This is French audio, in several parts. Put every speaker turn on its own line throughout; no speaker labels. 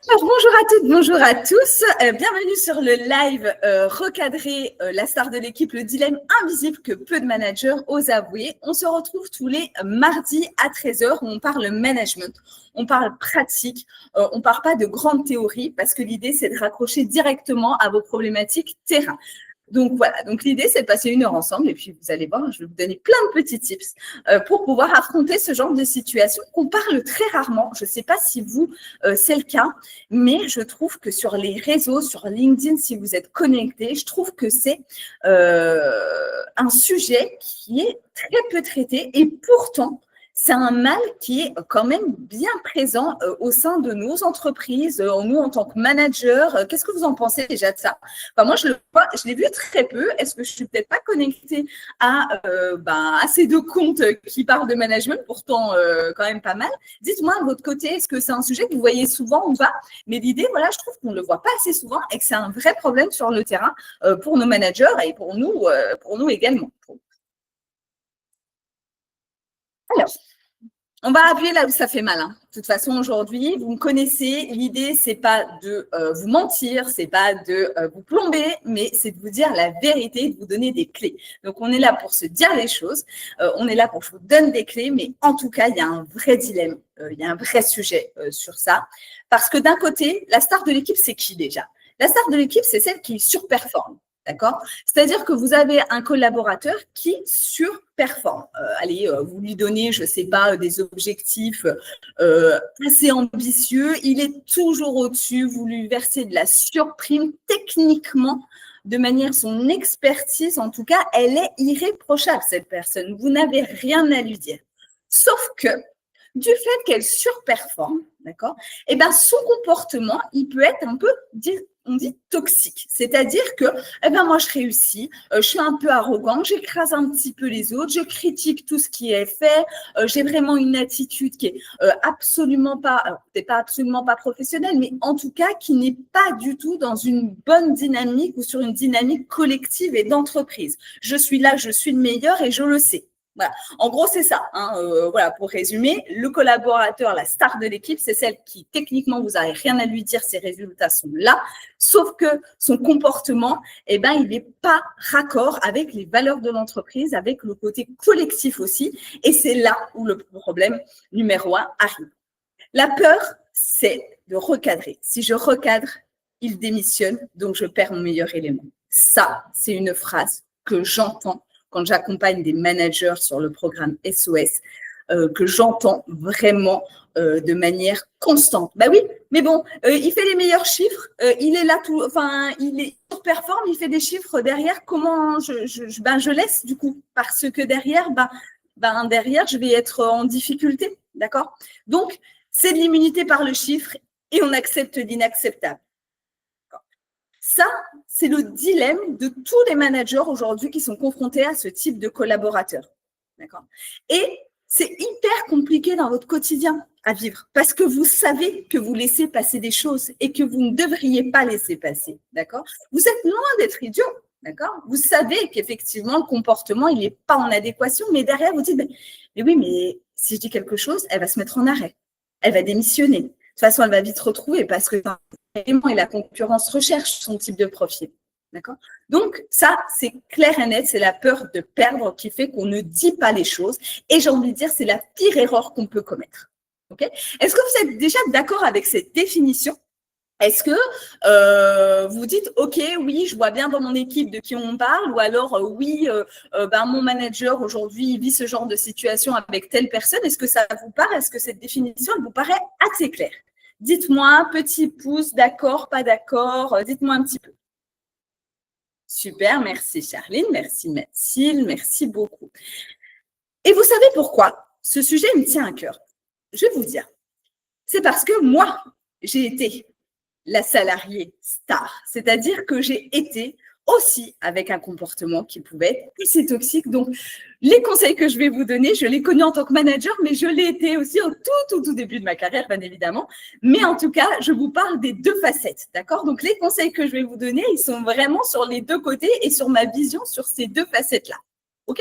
Alors, bonjour à toutes, bonjour à tous. Bienvenue sur le live recadrer la star de l'équipe, le dilemme invisible que peu de managers osent avouer. On se retrouve tous les mardis à 13h où on parle management, on parle pratique, on ne parle pas de grandes théories parce que l'idée, c'est de raccrocher directement à vos problématiques terrain. Donc voilà, donc l'idée c'est de passer 1 heure ensemble et puis vous allez voir, je vais vous donner plein de petits tips pour pouvoir affronter ce genre de situation qu'on parle très rarement. Je ne sais pas si vous, c'est le cas, mais je trouve que sur les réseaux, sur LinkedIn, si vous êtes connecté, je trouve que c'est un sujet qui est très peu traité et pourtant, c'est un mal qui est quand même bien présent au sein de nos entreprises, nous en tant que manager. Qu'est-ce que vous en pensez déjà de ça? Enfin, moi, je l'ai vu très peu. Est-ce que je suis peut-être pas connectée à ces deux comptes qui parlent de management, pourtant quand même pas mal. Dites-moi de votre côté, est-ce que c'est un sujet que vous voyez souvent ou pas? Mais l'idée, voilà, je trouve qu'on ne le voit pas assez souvent et que c'est un vrai problème sur le terrain pour nos managers et pour nous également. Alors, on va appuyer là où ça fait mal. Hein. De toute façon, aujourd'hui, vous me connaissez. L'idée, c'est pas de vous mentir, c'est pas de vous plomber, mais c'est de vous dire la vérité, de vous donner des clés. Donc, on est là pour se dire les choses. On est là pour que je vous donne des clés, mais en tout cas, il y a un vrai dilemme, il y a un vrai sujet sur ça. Parce que d'un côté, la star de l'équipe, c'est qui déjà? La star de l'équipe, c'est celle qui surperforme. D'accord? C'est-à-dire que vous avez un collaborateur qui surperforme. Vous lui donnez, je ne sais pas, des objectifs assez ambitieux. Il est toujours au-dessus. Vous lui versez de la surprime techniquement. De manière, son expertise, en tout cas, elle est irréprochable, cette personne. Vous n'avez rien à lui dire. Sauf que, du fait qu'elle surperforme, d'accord, eh ben, son comportement, il peut être un peu, on dit toxique. C'est-à-dire que, moi, je réussis, je suis un peu arrogant, j'écrase un petit peu les autres, je critique tout ce qui est fait, j'ai vraiment une attitude qui est absolument pas, alors, peut-être pas absolument pas professionnelle, mais en tout cas, qui n'est pas du tout dans une bonne dynamique ou sur une dynamique collective et d'entreprise. Je suis là, je suis le meilleur et je le sais. Voilà. En gros, c'est ça. Voilà, pour résumer, le collaborateur, la star de l'équipe, c'est celle qui, techniquement, vous n'avez rien à lui dire, ses résultats sont là, sauf que son comportement, il n'est pas raccord avec les valeurs de l'entreprise, avec le côté collectif aussi, et c'est là où le problème numéro 1 arrive. La peur, c'est de recadrer. Si je recadre, il démissionne, donc je perds mon meilleur élément. Ça, c'est une phrase que j'entends quand j'accompagne des managers sur le programme SOS, que j'entends vraiment de manière constante. Bah oui, mais bon, il fait les meilleurs chiffres, il est là il performe, il fait des chiffres derrière. Comment je laisse du coup, parce que derrière, derrière, je vais être en difficulté, d'accord? Donc, c'est de l'immunité par le chiffre et on accepte l'inacceptable. Ça, c'est le dilemme de tous les managers aujourd'hui qui sont confrontés à ce type de collaborateurs. D'accord ? Et c'est hyper compliqué dans votre quotidien à vivre parce que vous savez que vous laissez passer des choses et que vous ne devriez pas laisser passer. D'accord ? Vous êtes loin d'être idiot. D'accord ? Vous savez qu'effectivement, le comportement, il n'est pas en adéquation, mais derrière, vous dites, mais oui, mais si je dis quelque chose, elle va se mettre en arrêt. Elle va démissionner. De toute façon, elle va vite retrouver parce que et la concurrence recherche son type de profil. D'accord ? Donc, ça, c'est clair et net, c'est la peur de perdre qui fait qu'on ne dit pas les choses. Et j'ai envie de dire, c'est la pire erreur qu'on peut commettre. Okay ? Est-ce que vous êtes déjà d'accord avec cette définition ? Est-ce que vous dites, OK, oui, je vois bien dans mon équipe de qui on parle, ou alors, oui, mon manager aujourd'hui vit ce genre de situation avec telle personne. Est-ce que ça vous parle ? Est-ce que cette définition elle vous paraît assez claire ? Dites-moi, petit pouce, d'accord, pas d'accord, dites-moi un petit peu. Super, merci Charline, merci Mathilde, merci beaucoup. Et vous savez pourquoi ce sujet me tient à cœur ? Je vais vous dire. C'est parce que moi, j'ai été la salariée star, c'est-à-dire que j'ai été aussi avec un comportement qui pouvait être assez toxique. Donc, les conseils que je vais vous donner, je l'ai connu en tant que manager, mais je l'ai été aussi au tout début de ma carrière, bien évidemment. Mais en tout cas, je vous parle des deux facettes, d'accord ? Donc, les conseils que je vais vous donner, ils sont vraiment sur les deux côtés et sur ma vision sur ces deux facettes-là. OK ?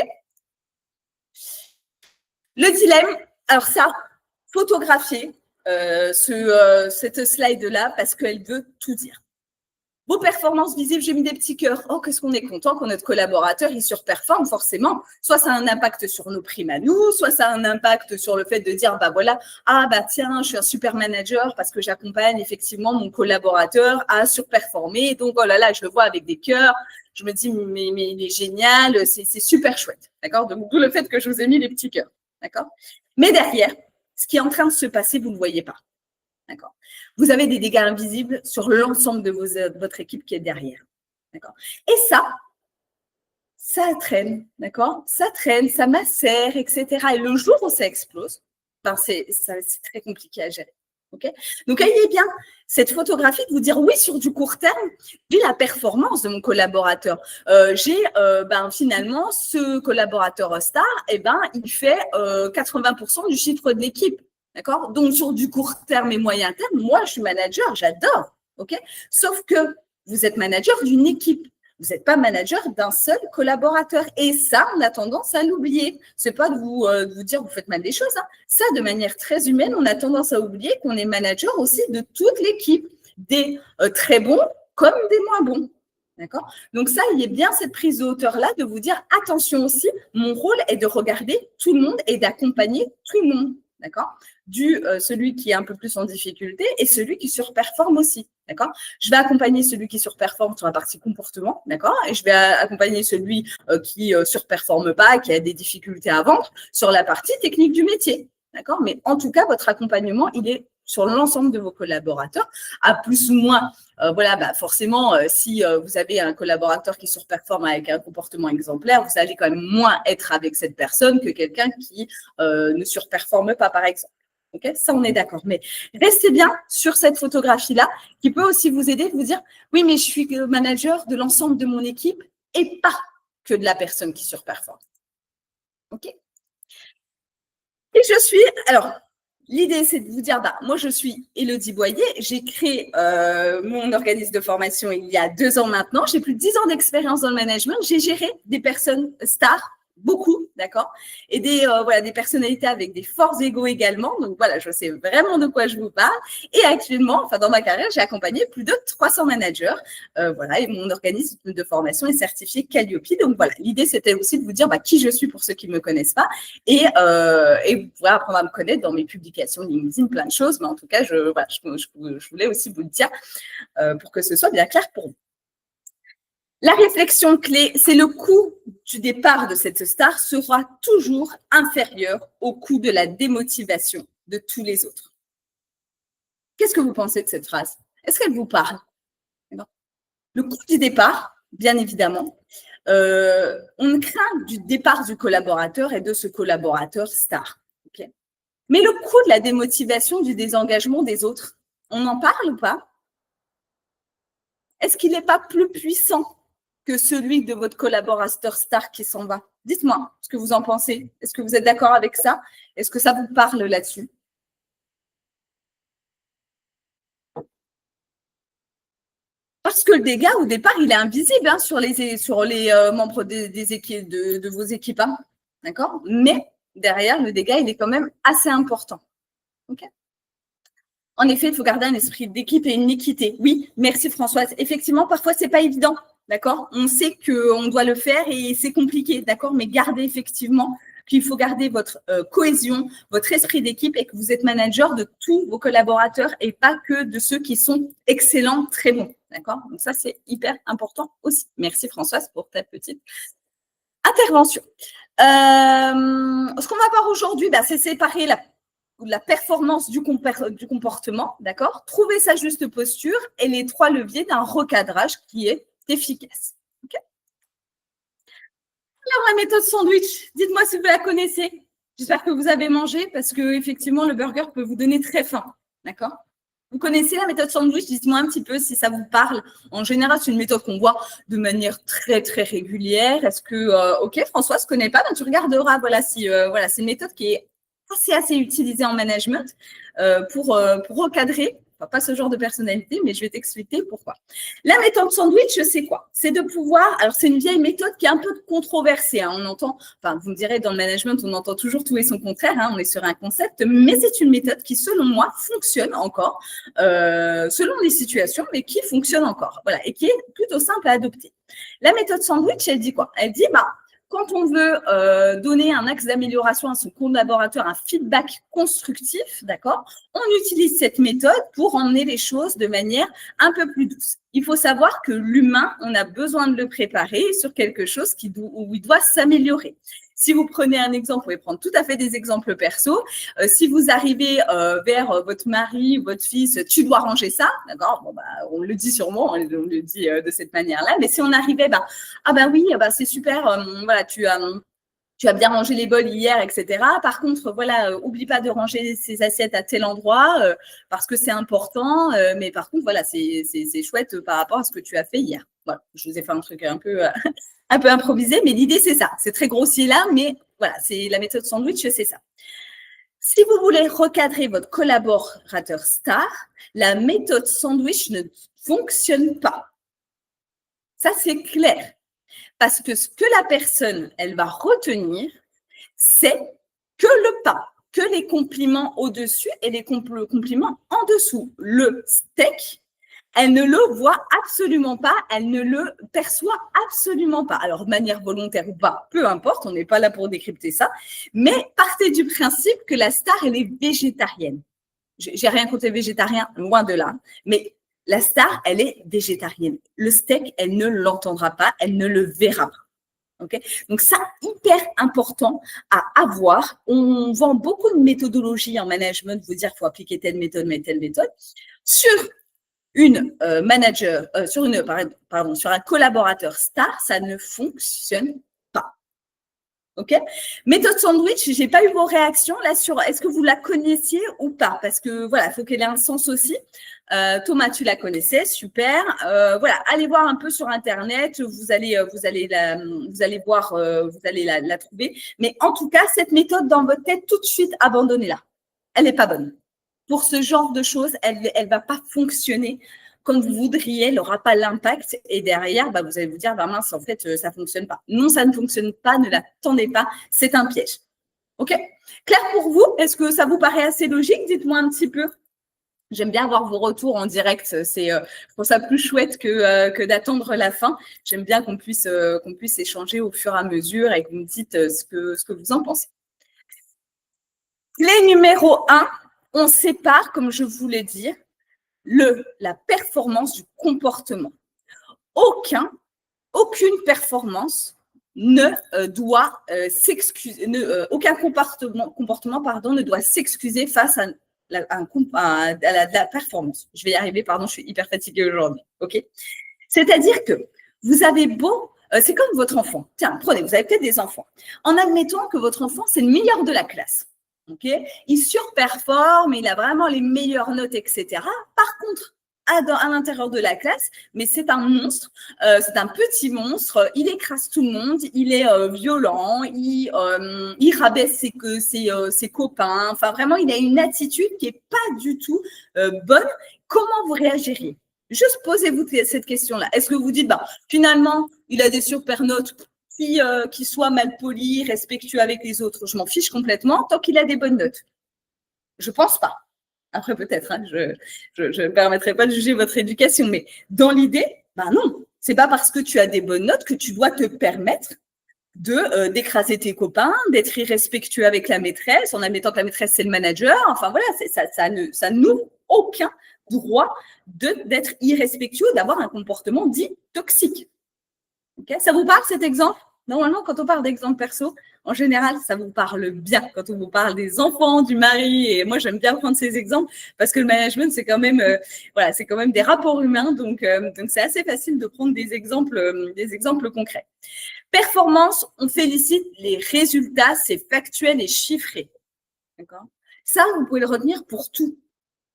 Le dilemme, alors ça, photographier, cette slide-là parce qu'elle veut tout dire. Vos performances visibles, j'ai mis des petits cœurs. Oh, qu'est-ce qu'on est content quand notre collaborateur, il surperforme forcément. Soit ça a un impact sur nos primes à nous, soit ça a un impact sur le fait de dire, bah voilà, ah bah tiens, je suis un super manager parce que j'accompagne effectivement mon collaborateur à surperformer. Donc, oh là là, je le vois avec des cœurs. Je me dis, mais il est génial, c'est super chouette. D'accord? Donc, d'où le fait que je vous ai mis les petits cœurs. D'accord? Mais derrière, ce qui est en train de se passer, vous ne le voyez pas. D'accord. Vous avez des dégâts invisibles sur l'ensemble de votre équipe qui est derrière. D'accord. Et ça traîne, d'accord. Ça traîne, ça macère, etc. Et le jour où ça explose, ben c'est très compliqué à gérer. Okay. Donc, ayez bien cette photographie de vous dire, oui, sur du court terme, j'ai la performance de mon collaborateur. Finalement, ce collaborateur star, il fait 80% du chiffre de l'équipe. D'accord? Donc, sur du court terme et moyen terme, moi, je suis manager, j'adore. OK? Sauf que vous êtes manager d'une équipe. Vous n'êtes pas manager d'un seul collaborateur. Et ça, on a tendance à l'oublier. Ce n'est pas de vous dire que vous faites mal des choses. Hein. Ça, de manière très humaine, on a tendance à oublier qu'on est manager aussi de toute l'équipe. Des très bons comme des moins bons. D'accord? Donc ça, il y a bien cette prise de hauteur-là de vous dire, attention aussi, mon rôle est de regarder tout le monde et d'accompagner tout le monde. D'accord? Celui qui est un peu plus en difficulté et celui qui surperforme aussi. D'accord? Je vais accompagner celui qui surperforme sur la partie comportement. D'accord? Et je vais accompagner celui qui surperforme pas, qui a des difficultés à vendre sur la partie technique du métier. D'accord? Mais en tout cas, votre accompagnement, il est sur l'ensemble de vos collaborateurs, à plus ou moins, forcément, si vous avez un collaborateur qui surperforme avec un comportement exemplaire, vous allez quand même moins être avec cette personne que quelqu'un qui ne surperforme pas, par exemple. Okay, ça, on est d'accord. Mais restez bien sur cette photographie-là, qui peut aussi vous aider, vous dire, oui, mais je suis manager de l'ensemble de mon équipe et pas que de la personne qui surperforme. OK? Et je suis, alors, l'idée, c'est de vous dire, moi, je suis Élodie Boyer. J'ai créé mon organisme de formation il y a 2 ans maintenant. J'ai plus de 10 ans d'expérience dans le management. J'ai géré des personnes stars, beaucoup, d'accord, et des personnalités avec des forts égaux également. Donc, voilà, je sais vraiment de quoi je vous parle. Et actuellement, dans ma carrière, j'ai accompagné plus de 300 managers. Et mon organisme de formation est certifié Calliope. Donc, voilà, l'idée, c'était aussi de vous dire qui je suis pour ceux qui ne me connaissent pas. Et vous pourrez apprendre à me connaître dans mes publications LinkedIn, plein de choses. Mais en tout cas, je voulais aussi vous le dire pour que ce soit bien clair pour vous. La réflexion clé, c'est le coût du départ de cette star sera toujours inférieur au coût de la démotivation de tous les autres. Qu'est-ce que vous pensez de cette phrase? Est-ce qu'elle vous parle? Le coût du départ, bien évidemment, on craint du départ du collaborateur et de ce collaborateur star. Okay. Mais le coût de la démotivation, du désengagement des autres, on en parle ou pas? Est-ce qu'il n'est pas plus puissant que celui de votre collaborateur star qui s'en va? Dites-moi ce que vous en pensez. Est-ce que vous êtes d'accord avec ça? Est-ce que ça vous parle là-dessus? Parce que le dégât, au départ, il est invisible sur les membres des équipes, de vos équipes. Hein, d'accord? Mais derrière, le dégât, il est quand même assez important. OK? En effet, il faut garder un esprit d'équipe et une équité. Oui, merci Françoise. Effectivement, parfois, ce n'est pas évident. D'accord? On sait qu'on doit le faire et c'est compliqué. D'accord? Mais gardez effectivement qu'il faut garder votre cohésion, votre esprit d'équipe et que vous êtes manager de tous vos collaborateurs et pas que de ceux qui sont excellents, très bons. D'accord? Donc, ça, c'est hyper important aussi. Merci Françoise pour ta petite intervention. Ce qu'on va voir aujourd'hui, c'est séparer la performance du comportement, d'accord? Trouver sa juste posture et les 3 leviers d'un recadrage qui est efficace. Okay. Alors, la méthode sandwich, dites-moi si vous la connaissez. J'espère que vous avez mangé parce que effectivement, le burger peut vous donner très faim, d'accord? Vous connaissez la méthode sandwich? Dites-moi un petit peu si ça vous parle. En général, c'est une méthode qu'on voit de manière très, très régulière. Est-ce que, OK, Françoise ne connaît pas, tu regarderas. C'est une méthode qui est assez utilisée en management pour recadrer Enfin, pas ce genre de personnalité, mais je vais t'expliquer pourquoi. La méthode sandwich, c'est quoi? C'est de pouvoir… Alors, c'est une vieille méthode qui est un peu controversée. Hein. On entend… Enfin, vous me direz, dans le management, on entend toujours tout et son contraire. Hein. On est sur un concept. Mais c'est une méthode qui, selon moi, fonctionne encore, selon les situations, mais qui fonctionne encore. Voilà. Et qui est plutôt simple à adopter. La méthode sandwich, elle dit quoi? Elle dit, quand on veut donner un axe d'amélioration à son collaborateur, un feedback constructif, d'accord, on utilise cette méthode pour emmener les choses de manière un peu plus douce. Il faut savoir que l'humain, on a besoin de le préparer sur quelque chose où il doit s'améliorer. Si vous prenez un exemple, vous pouvez prendre tout à fait des exemples perso. Si vous arrivez vers votre mari, votre fils, tu dois ranger ça, d'accord? Bon, on le dit sûrement, on le dit de cette manière-là. Mais si on arrivait, oui, c'est super, voilà, tu as bien rangé les bols hier, etc. Par contre, voilà, oublie pas de ranger ces assiettes à tel endroit parce que c'est important. Mais par contre, voilà, c'est chouette par rapport à ce que tu as fait hier. Voilà, je vous ai fait un truc un peu improvisé, mais l'idée, c'est ça. C'est très grossier là, mais voilà, c'est la méthode sandwich, c'est ça. Si vous voulez recadrer votre collaborateur star, la méthode sandwich ne fonctionne pas. Ça, c'est clair. Parce que ce que la personne, elle va retenir, c'est que le pas, que les compliments au-dessus et les compliments en dessous. Le steak, elle ne le voit absolument pas, elle ne le perçoit absolument pas. Alors, de manière volontaire ou pas, peu importe, on n'est pas là pour décrypter ça, mais partez du principe que la star, elle est végétarienne. J'ai rien contre les végétariens, loin de là, mais la star, elle est végétarienne. Le steak, elle ne l'entendra pas, elle ne le verra pas. Okay, donc, ça, hyper important à avoir. On vend beaucoup de méthodologies en management, vous dire qu'il faut appliquer telle méthode, mais telle méthode. Sur sur un collaborateur star, ça ne fonctionne pas. OK? Méthode sandwich, j'ai pas eu vos réactions là sur est-ce que vous la connaissiez ou pas? Parce que voilà, il faut qu'elle ait un sens aussi. Thomas, tu la connaissais, super. Voilà, allez voir un peu sur Internet, vous allez voir, vous allez la trouver. Mais en tout cas, cette méthode dans votre tête, tout de suite, abandonnez-la. Elle n'est pas bonne. Pour ce genre de choses, elle ne va pas fonctionner comme vous voudriez, elle n'aura pas l'impact. Et derrière, vous allez vous dire, mince, en fait, ça ne fonctionne pas. Non, ça ne fonctionne pas, ne l'attendez pas, c'est un piège. OK? Clair pour vous? Est-ce que ça vous paraît assez logique? Dites-moi un petit peu. J'aime bien avoir vos retours en direct. Je trouve ça plus chouette que d'attendre la fin. J'aime bien qu'on puisse échanger au fur et à mesure et que vous me dites ce que vous en pensez. Clé numéro 1, on sépare, comme je vous l'ai dit, la performance du comportement. Aucune performance ne doit s'excuser, aucun comportement ne doit s'excuser face à la performance. Je vais y arriver, pardon, je suis hyper fatiguée aujourd'hui. OK? C'est-à-dire que vous avez beau, c'est comme votre enfant. Tiens, prenez, vous avez peut-être des enfants. En admettant que votre enfant, c'est le meilleur de la classe. Okay, il surperforme, il a vraiment les meilleures notes, etc. Par contre, à l'intérieur de la classe, mais c'est un monstre, c'est un petit monstre, il écrase tout le monde, il est violent, il rabaisse ses copains, enfin vraiment, il a une attitude qui n'est pas du tout bonne. Comment vous réagiriez? Juste posez-vous cette question-là. Est-ce que vous dites, finalement, il a des super notes, qu'il soit mal poli, respectueux avec les autres, je m'en fiche complètement, tant qu'il a des bonnes notes. Je ne pense pas. Après, peut-être, hein, je ne me permettrai pas de juger votre éducation, mais dans l'idée, non. Ce n'est pas parce que tu as des bonnes notes que tu dois te permettre d'écraser tes copains, d'être irrespectueux avec la maîtresse, en admettant que la maîtresse, c'est le manager. Enfin, voilà, ça n'ouvre aucun droit d'être irrespectueux, d'avoir un comportement dit toxique. Okay, ça vous parle cet exemple? Normalement, quand on parle d'exemple perso, en général, ça vous parle bien quand on vous parle des enfants, du mari. Et moi, j'aime bien prendre ces exemples parce que le management, c'est quand même, c'est quand même des rapports humains. Donc c'est assez facile de prendre des exemples concrets. Performance, on félicite les résultats, c'est factuel et chiffré. D'accord? Ça, vous pouvez le retenir pour tout.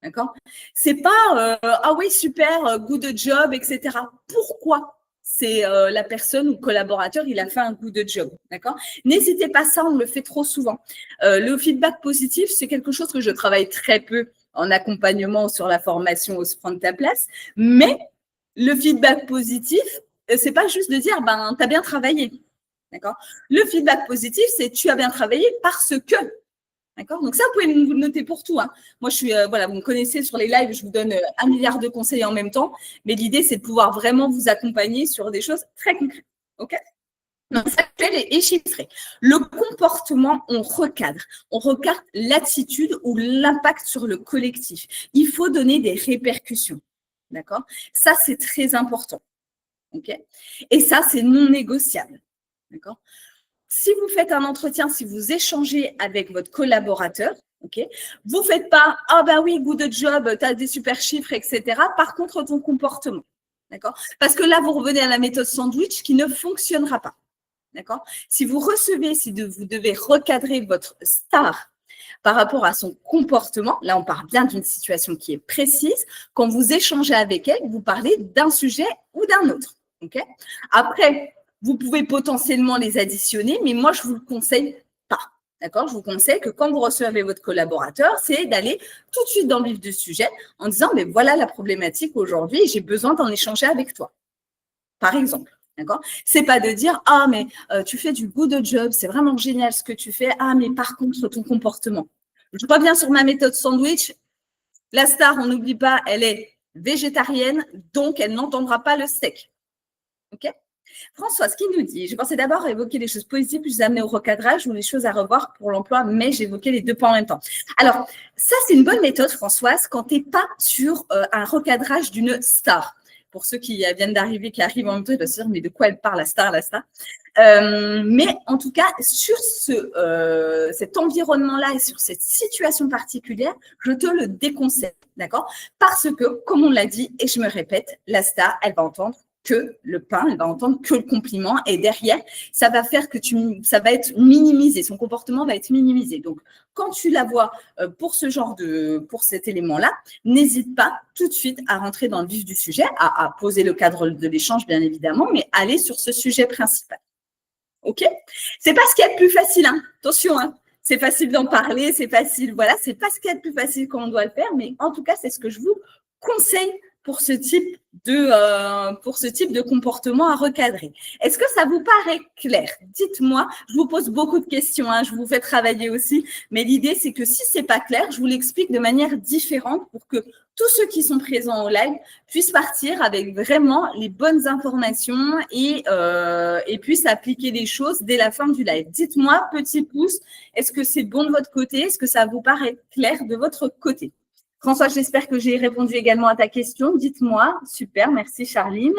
D'accord? C'est pas ah oui, super, good job, etc. Pourquoi? C'est la personne ou le collaborateur, il a fait un good job, d'accord? N'hésitez pas, ça, on le fait trop souvent. Le feedback positif, c'est quelque chose que je travaille très peu en accompagnement sur la formation Ose prendre ta place. Mais le feedback positif, c'est pas juste de dire, ben, tu as bien travaillé. D'accord ? Le feedback positif, c'est tu as bien travaillé parce que. D'accord ? Donc ça, vous pouvez vous le noter pour tout. Hein. Moi, je suis, voilà, vous me connaissez sur les lives, je vous donne 1 milliard de conseils en même temps. Mais l'idée, c'est de pouvoir vraiment vous accompagner sur des choses très concrètes. OK ? Donc, ça est chiffré. Le comportement, on recadre l'attitude ou l'impact sur le collectif. Il faut donner des répercussions. D'accord ? Ça, c'est très important. OK ? Et ça, c'est non négociable. D'accord ? Si vous faites un entretien, si vous échangez avec votre collaborateur, ok, vous ne faites pas « Ah ben oui, good job, tu as des super chiffres, etc. » Par contre, ton comportement. D'accord ? Parce que là, vous revenez à la méthode sandwich qui ne fonctionnera pas. D'accord ? Si vous recevez, vous devez recadrer votre star par rapport à son comportement, là, on parle bien d'une situation qui est précise. Quand vous échangez avec elle, vous parlez d'un sujet ou d'un autre. Okay ? Après, vous pouvez potentiellement les additionner, mais moi, je ne vous le conseille pas. D'accord ? Je vous conseille que quand vous recevez votre collaborateur, c'est d'aller tout de suite dans le vif du sujet en disant « Mais voilà la problématique aujourd'hui et j'ai besoin d'en échanger avec toi. » Par exemple. D'accord ? C'est pas de dire « Ah, mais tu fais du good job, c'est vraiment génial ce que tu fais. Ah, mais par contre, ton comportement. » Je reviens sur ma méthode sandwich. La star, on n'oublie pas, elle est végétarienne, donc elle n'entendra pas le steak. OK ? François, ce qu'il nous dit, je pensais d'abord évoquer les choses positives, puis je vous amener au recadrage ou les choses à revoir pour l'emploi, mais j'évoquais les deux points en même temps. Alors, ça, c'est une bonne méthode, Françoise, quand tu n'es pas sur un recadrage d'une star. Pour ceux qui viennent d'arriver, qui arrivent en même temps, ils doivent se dire, mais de quoi elle parle, la star, la star. Mais en tout cas, sur cet environnement-là et sur cette situation particulière, je te le déconseille, d'accord ? Parce que, comme on l'a dit, et je me répète, la star, elle va entendre que le pain, elle va entendre que le compliment et derrière, ça va faire que ça va être minimisé, son comportement va être minimisé. Donc, quand tu la vois pour cet élément-là, n'hésite pas tout de suite à rentrer dans le vif du sujet, à poser le cadre de l'échange, bien évidemment, mais aller sur ce sujet principal. OK ? C'est pas ce qu'il y a de plus facile, hein. Attention, hein. C'est facile d'en parler, c'est facile, voilà, c'est pas ce qu'il y a de plus facile quand on doit le faire, mais en tout cas, c'est ce que je vous conseille pour ce type de comportement à recadrer. Est-ce que ça vous paraît clair ? Dites-moi, je vous pose beaucoup de questions, hein, je vous fais travailler aussi, mais l'idée, c'est que si ce n'est pas clair, je vous l'explique de manière différente pour que tous ceux qui sont présents au live puissent partir avec vraiment les bonnes informations et puissent appliquer les choses dès la fin du live. Dites-moi, petit pouce, est-ce que c'est bon de votre côté ? Est-ce que ça vous paraît clair de votre côté ? François, j'espère que j'ai répondu également à ta question. Dites-moi. Super, merci Charline.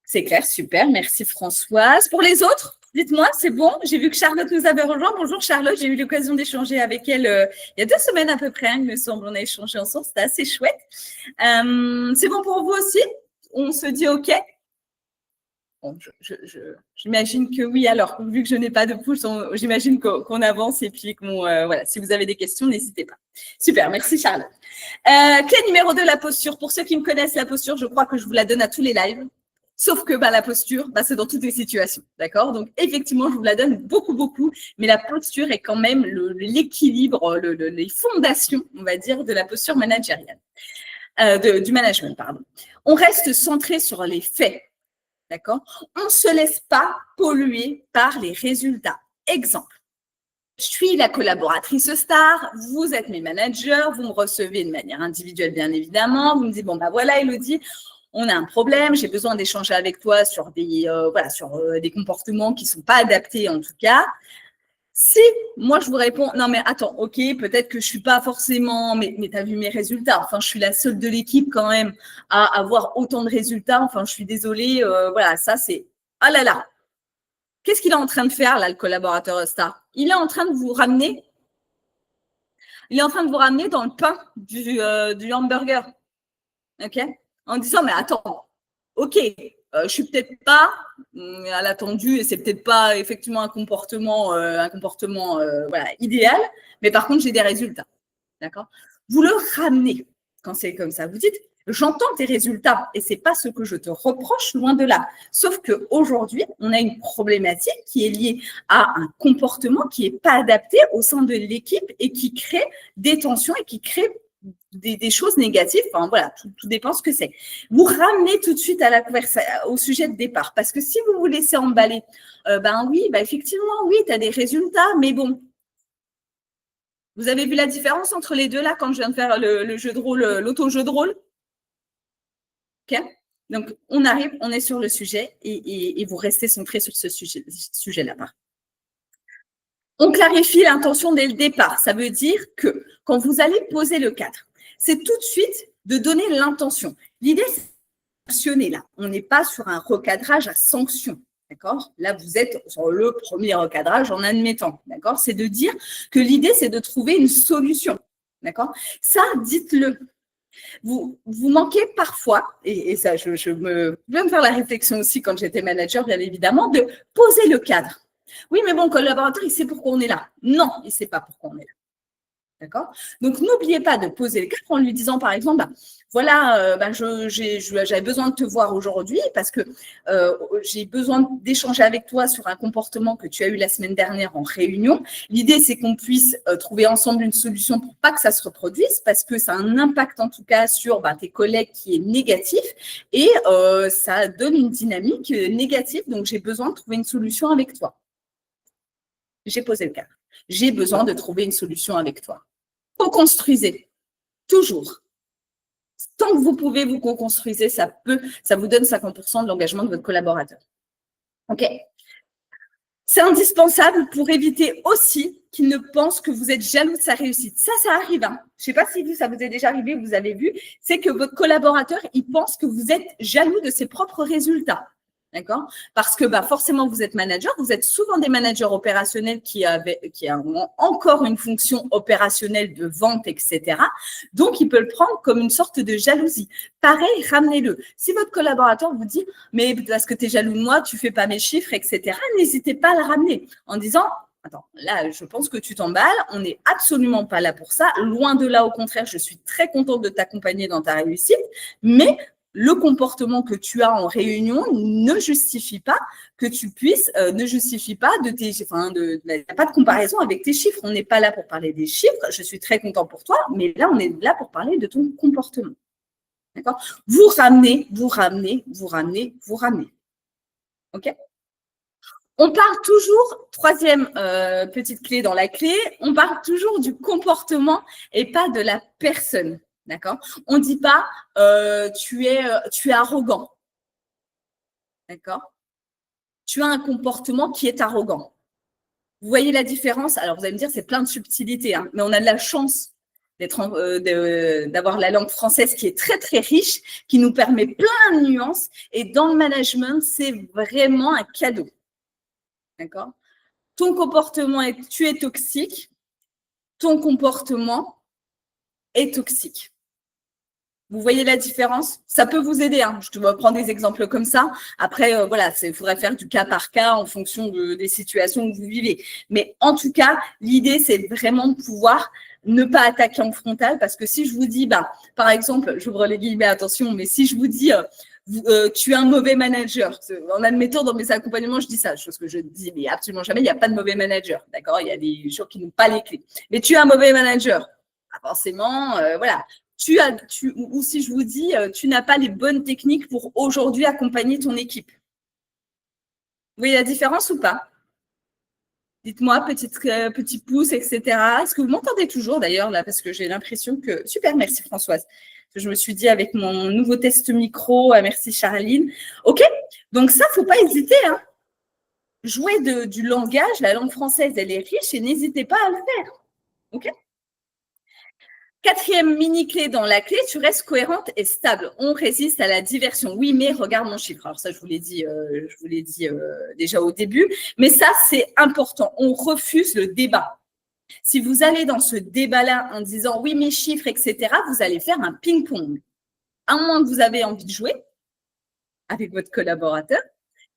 C'est clair, super, merci Françoise. Pour les autres, dites-moi, c'est bon. J'ai vu que Charlotte nous avait rejoint. Bonjour Charlotte, j'ai eu l'occasion d'échanger avec elle il y a 2 semaines à peu près, il me semble. On a échangé ensemble, c'était assez chouette. C'est bon pour vous aussi ? On se dit OK ? Bon, j'imagine que oui. Alors, vu que je n'ai pas de pouce, j'imagine qu'on avance et puis voilà, si vous avez des questions, n'hésitez pas. Super, merci Charlotte. Clé numéro 2, la posture. Pour ceux qui me connaissent, la posture, je crois que je vous la donne à tous les lives. Sauf que la posture, c'est dans toutes les situations. D'accord ? Donc, effectivement, je vous la donne beaucoup, beaucoup. Mais la posture est quand même l'équilibre, les fondations, on va dire, de la posture managériale. Du management, pardon. On reste centré sur les faits. D'accord ? On ne se laisse pas polluer par les résultats. Exemple, je suis la collaboratrice star, vous êtes mes managers, vous me recevez de manière individuelle, bien évidemment. Vous me dites, bon, voilà, Elodie, on a un problème, j'ai besoin d'échanger avec toi sur des comportements qui ne sont pas adaptés, en tout cas. Si moi je vous réponds, non mais attends, ok, peut-être que je suis pas forcément, mais tu as vu mes résultats, enfin je suis la seule de l'équipe quand même à avoir autant de résultats, enfin je suis désolée, voilà, ça c'est, ah là là, qu'est-ce qu'il est en train de faire là le collaborateur star ? Il est en train de vous ramener, dans le pain du hamburger, ok ? En disant, mais attends, ok, je suis peut-être pas à l'attendu et c'est peut-être pas effectivement un comportement idéal, mais par contre, j'ai des résultats. D'accord ? Vous le ramenez quand c'est comme ça. Vous dites, J'entends tes résultats et c'est pas ce que je te reproche, loin de là. Sauf qu'aujourd'hui, on a une problématique qui est liée à un comportement qui n'est pas adapté au sein de l'équipe et qui crée des tensions et qui crée des choses négatives. Enfin, voilà, tout dépend ce que c'est. Vous ramenez tout de suite à au sujet de départ. Parce que si vous vous laissez emballer, oui, effectivement, oui, tu as des résultats, mais bon. Vous avez vu la différence entre les deux là quand je viens de faire le jeu de rôle, l'auto-jeu de rôle? Ok. Donc, on arrive, on est sur le sujet et vous restez centré sur ce sujet-là. On clarifie l'intention dès le départ. Ça veut dire que quand vous allez poser le cadre, c'est tout de suite de donner l'intention. L'idée, c'est de sanctionner là. On n'est pas sur un recadrage à sanction. D'accord? Là, vous êtes sur le premier recadrage en admettant. D'accord? C'est de dire que l'idée, c'est de trouver une solution. D'accord? Ça, dites-le. Vous manquez parfois, et ça, je vais me faire la réflexion aussi quand j'étais manager, bien évidemment, de poser le cadre. Oui, mais bon, collaborateur, il sait pourquoi on est là. Non, il ne sait pas pourquoi on est là. D'accord? Donc, n'oubliez pas de poser le cadre en lui disant, par exemple, voilà, j'avais besoin de te voir aujourd'hui parce que j'ai besoin d'échanger avec toi sur un comportement que tu as eu la semaine dernière en réunion. L'idée, c'est qu'on puisse trouver ensemble une solution pour pas que ça se reproduise parce que ça a un impact en tout cas sur tes collègues qui est négatif et ça donne une dynamique négative. Donc, j'ai besoin de trouver une solution avec toi. J'ai posé le cadre. J'ai besoin de trouver une solution avec toi. Co-construisez, toujours. Tant que vous pouvez vous co-construisez, ça vous donne 50% de l'engagement de votre collaborateur. OK? C'est indispensable pour éviter aussi qu'il ne pense que vous êtes jaloux de sa réussite. Ça arrive. Hein. Je ne sais pas si ça vous est déjà arrivé, vous avez vu. C'est que votre collaborateur, il pense que vous êtes jaloux de ses propres résultats. D'accord? Parce que forcément, vous êtes manager, vous êtes souvent des managers opérationnels qui ont encore une fonction opérationnelle de vente, etc. Donc, il peut le prendre comme une sorte de jalousie. Pareil, ramenez-le. Si votre collaborateur vous dit « mais parce que tu es jaloux de moi, tu ne fais pas mes chiffres, etc. » N'hésitez pas à le ramener en disant « attends, là, je pense que tu t'emballes, on n'est absolument pas là pour ça. Loin de là, au contraire, je suis très contente de t'accompagner dans ta réussite, mais… » le comportement que tu as en réunion ne justifie pas que tu puisses, ne justifie pas il n'y a pas de comparaison avec tes chiffres. On n'est pas là pour parler des chiffres. Je suis très content pour toi, mais là, on est là pour parler de ton comportement. D'accord? Vous ramenez. OK? On parle toujours, troisième petite clé dans la clé, on parle toujours du comportement et pas de la personne. D'accord? On ne dit pas tu es arrogant. D'accord? Tu as un comportement qui est arrogant. Vous voyez la différence? Alors, vous allez me dire, c'est plein de subtilités, hein, mais on a de la chance d'avoir la langue française qui est très, très riche, qui nous permet plein de nuances. Et dans le management, c'est vraiment un cadeau. D'accord? Ton comportement, tu es toxique. Ton comportement est toxique. Vous voyez la différence? Ça peut vous aider. Hein. Je vais prendre des exemples comme ça. Après, il faudrait faire du cas par cas en fonction des situations où vous vivez. Mais en tout cas, l'idée, c'est vraiment de pouvoir ne pas attaquer en frontal parce que si je vous dis, par exemple, j'ouvre les guillemets, attention, mais si je vous dis, tu es un mauvais manager, en admettant dans mes accompagnements, je dis ça, chose que je dis, mais absolument jamais, il n'y a pas de mauvais manager. D'accord? Il y a des gens qui n'ont pas les clés. Mais tu es un mauvais manager. Forcément, voilà. Ou si je vous dis, tu n'as pas les bonnes techniques pour aujourd'hui accompagner ton équipe. Vous voyez la différence ou pas? Dites-moi, petit pouce, etc. Est-ce que vous m'entendez toujours d'ailleurs là? Parce que j'ai l'impression que… Super, merci Françoise. Je me suis dit avec mon nouveau test micro, merci Charline. OK, donc ça, il ne faut pas hésiter. Hein. Jouer du langage, la langue française, elle est riche et n'hésitez pas à le faire. OK? Quatrième mini-clé dans la clé, tu restes cohérente et stable. On résiste à la diversion. Oui, mais regarde mon chiffre. Alors ça, je vous l'ai dit déjà au début. Mais ça, c'est important. On refuse le débat. Si vous allez dans ce débat-là en disant « oui, mes chiffres, etc. », vous allez faire un ping-pong. À moins que vous avez envie de jouer avec votre collaborateur.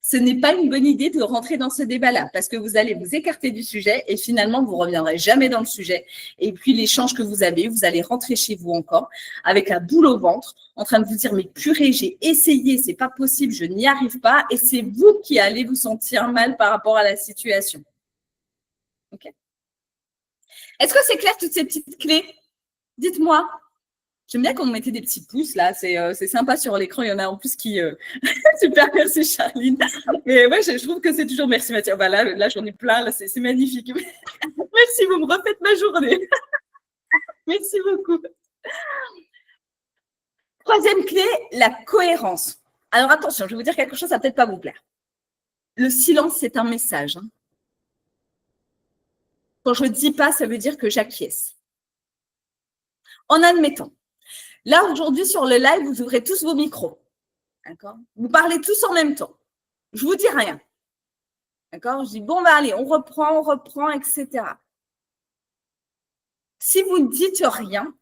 ce n'est pas une bonne idée de rentrer dans ce débat-là parce que vous allez vous écarter du sujet et finalement, vous ne reviendrez jamais dans le sujet. Et puis, l'échange que vous avez, vous allez rentrer chez vous encore avec la boule au ventre en train de vous dire « mais purée, j'ai essayé, c'est pas possible, je n'y arrive pas » et c'est vous qui allez vous sentir mal par rapport à la situation. Ok. Est-ce que c'est clair toutes ces petites clés? Dites-moi. J'aime bien quand on mettait des petits pouces, là. C'est sympa sur l'écran. Il y en a en plus qui… Super, merci Charline. Mais ouais, je trouve que c'est toujours… Merci Mathieu. Bah là j'en ai plein. Là, c'est magnifique. Merci, vous me refaites ma journée. Merci beaucoup. Troisième clé, la cohérence. Alors attention, je vais vous dire quelque chose, ça va peut-être pas vous plaire. Le silence, c'est un message. Quand je ne dis pas, ça veut dire que j'acquiesce. En admettant, là, aujourd'hui, sur le live, vous ouvrez tous vos micros. D'accord? Vous parlez tous en même temps. Je ne vous dis rien. D'accord? Je dis, bon, bah, allez, on reprend, etc. Si vous ne dites rien,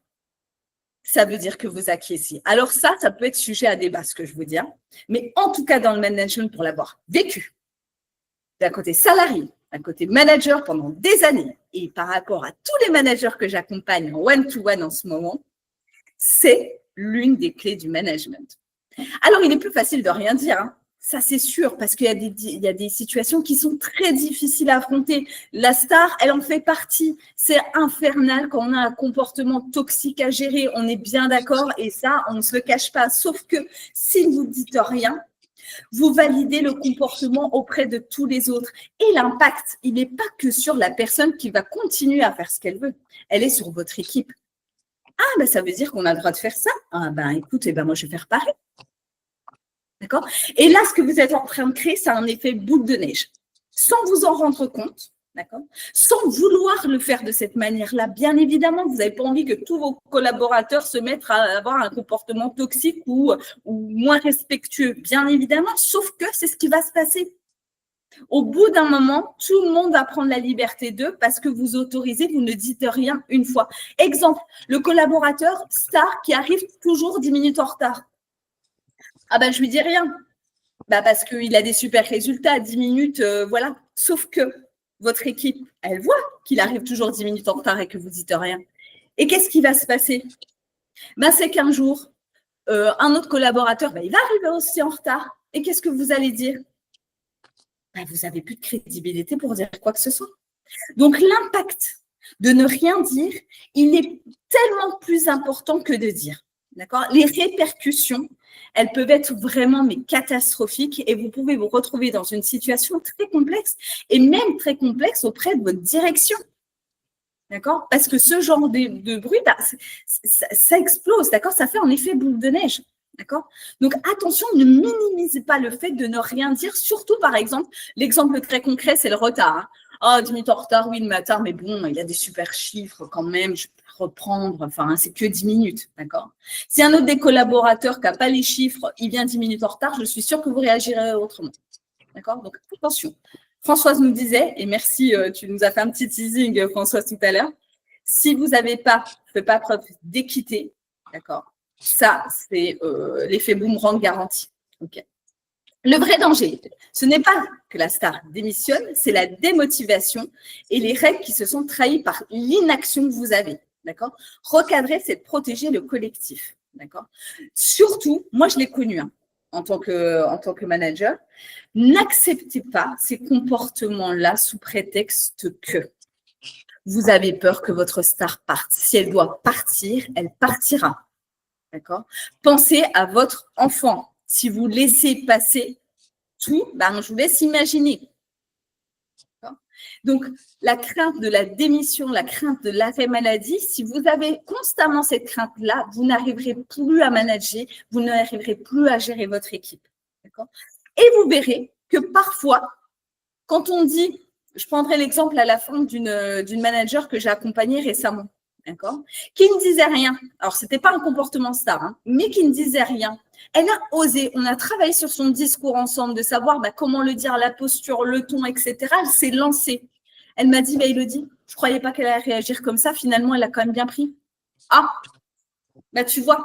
ça veut dire que vous acquiescez. Alors ça peut être sujet à débat, ce que je veux dire. Mais en tout cas, dans le management, pour l'avoir vécu, d'un côté salarié, d'un côté manager pendant des années, et par rapport à tous les managers que j'accompagne en one-to-one en ce moment, c'est l'une des clés du management. Alors, il est plus facile de rien dire, hein. Ça, c'est sûr, parce qu'il y a des situations qui sont très difficiles à affronter. La star, elle en fait partie. C'est infernal quand on a un comportement toxique à gérer. On est bien d'accord et ça, on ne se le cache pas. Sauf que si vous ne dites rien, vous validez le comportement auprès de tous les autres. Et l'impact, il n'est pas que sur la personne qui va continuer à faire ce qu'elle veut. Elle est sur votre équipe. Ah, ben ça veut dire qu'on a le droit de faire ça. Ah, ben écoute, moi, je vais faire pareil. D'accord? Et là, ce que vous êtes en train de créer, c'est un effet boule de neige. Sans vous en rendre compte, d'accord? Sans vouloir le faire de cette manière-là. Bien évidemment, vous n'avez pas envie que tous vos collaborateurs se mettent à avoir un comportement toxique ou moins respectueux. Bien évidemment, sauf que c'est ce qui va se passer. Au bout d'un moment, tout le monde va prendre la liberté d'eux parce que vous autorisez, vous ne dites rien une fois. Exemple, le collaborateur star qui arrive toujours 10 minutes en retard. Ah ben, je lui dis rien. Parce qu'il a des super résultats à 10 minutes, voilà. Sauf que votre équipe, elle voit qu'il arrive toujours 10 minutes en retard et que vous ne dites rien. Et qu'est-ce qui va se passer? C'est qu'un jour, un autre collaborateur, il va arriver aussi en retard. Et qu'est-ce que vous allez dire? Vous n'avez plus de crédibilité pour dire quoi que ce soit. Donc, l'impact de ne rien dire, il est tellement plus important que de dire. D'accord? Les répercussions, elles peuvent être vraiment catastrophiques et vous pouvez vous retrouver dans une situation très complexe et même très complexe auprès de votre direction. D'accord? Parce que ce genre de bruit, ça explose, d'accord? Ça fait en effet boule de neige. D'accord? Donc, attention, ne minimisez pas le fait de ne rien dire, surtout, par exemple, l'exemple très concret, c'est le retard. Hein. 10 minutes en retard, oui, le matin, mais bon, il y a des super chiffres quand même, je peux reprendre, c'est que 10 minutes, d'accord? Si un autre des collaborateurs qui n'a pas les chiffres, il vient 10 minutes en retard, je suis sûre que vous réagirez autrement. D'accord? Donc, attention. Françoise nous disait, et merci, tu nous as fait un petit teasing, Françoise, tout à l'heure, si vous n'avez pas fait pas preuve d'équité, d'accord? Ça, c'est l'effet boomerang garanti. Okay. Le vrai danger, ce n'est pas que la star démissionne, c'est la démotivation et les règles qui se sont trahies par l'inaction que vous avez. D'accord? Recadrer, c'est de protéger le collectif. D'accord? Surtout, moi, je l'ai connu en tant que manager, n'acceptez pas ces comportements-là sous prétexte que vous avez peur que votre star parte. Si elle doit partir, elle partira. D'accord? Pensez à votre enfant. Si vous laissez passer tout, je vous laisse imaginer. Donc, la crainte de la démission, la crainte de l'arrêt maladie, si vous avez constamment cette crainte-là, vous n'arriverez plus à manager, vous n'arriverez plus à gérer votre équipe. D'accord? Et vous verrez que parfois, quand on dit, je prendrai l'exemple à la fin d'une manager que j'ai accompagnée récemment, d'accord, qui ne disait rien. Alors, ce n'était pas un comportement star, mais qui ne disait rien. Elle a osé, on a travaillé sur son discours ensemble, de savoir comment le dire, la posture, le ton, etc. Elle s'est lancée. Elle m'a dit, Élodie, je ne croyais pas qu'elle allait réagir comme ça. Finalement, elle a quand même bien pris. Ah, tu vois,